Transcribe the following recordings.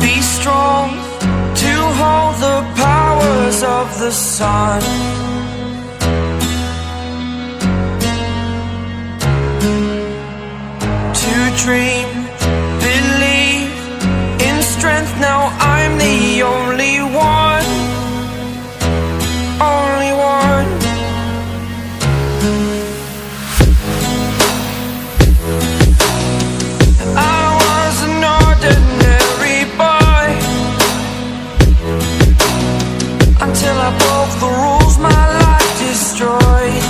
be strong to hold the powers of the sun. To dream, believe in strength. Now I'm the only one, only one. I was an ordinary boy until I broke the rules, my life destroyed,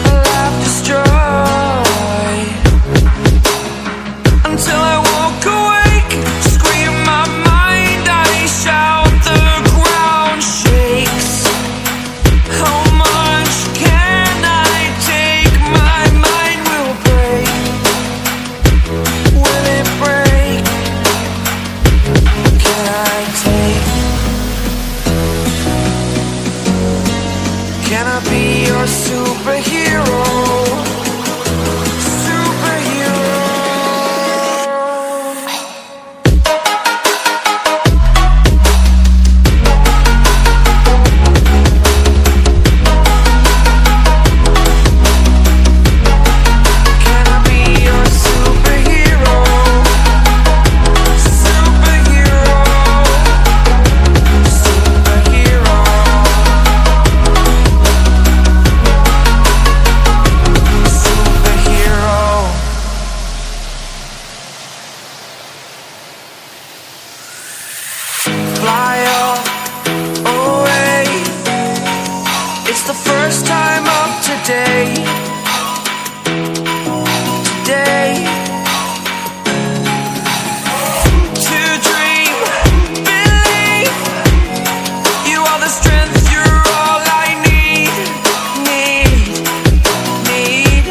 a life destroyed. Until I woke awake, scream my mind, I shout, the ground shakes. How much can I take? My mind will break. Will it break? Can I take? Can I be your superhero? Fly away. It's the first time of today. Today. To dream, believe. You are the strength, you're all I need. Need.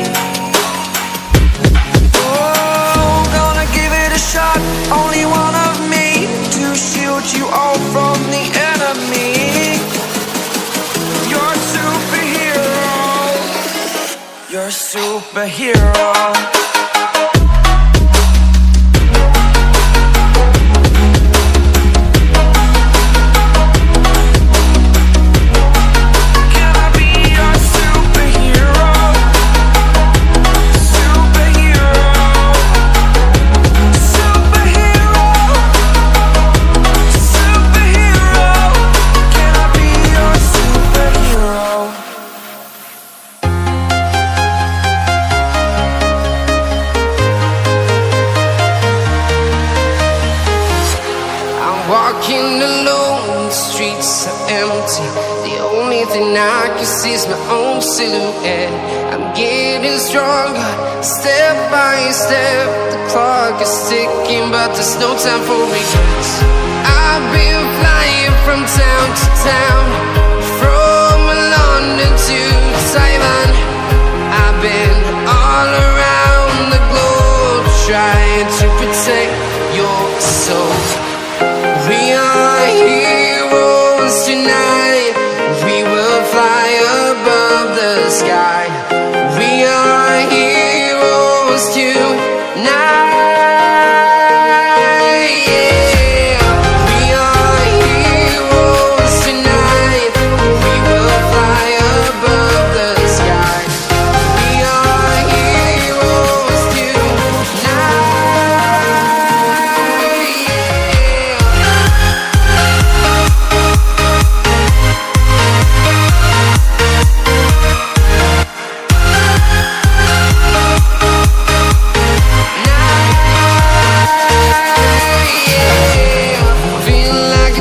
Oh, gonna give it a shot. Only one of me to shield you all from the enemy. You're a superhero. You're a superhero. Can I be your superhero? Superhero. Superhero. Superhero. Can I be your superhero? I'm walking alone, the streets are empty. The only thing I can see is my own silhouette. I'm getting stronger, step by step. The clock is ticking, but there's no time for regrets. I've been flying from town to town, from London to Taiwan. I've been all around the globe, trying to protect your soul. We are heroes tonight. We will fly above the sky. We are heroes tonight. Yeah. We are heroes tonight. We will fly above the sky. We are heroes tonight. Feel like a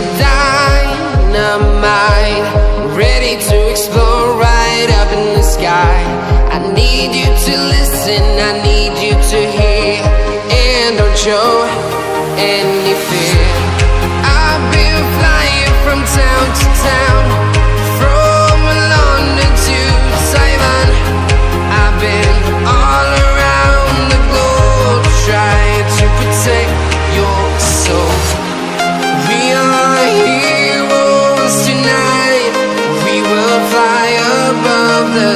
dynamite, ready to explode right up in the sky. I need you to listen, I need you to hear, and don't show any fear. I've been flying from town to town, from London to Taiwan. I've been all around the globe, trying to protect your soul. We are heroes tonight. We will fly above the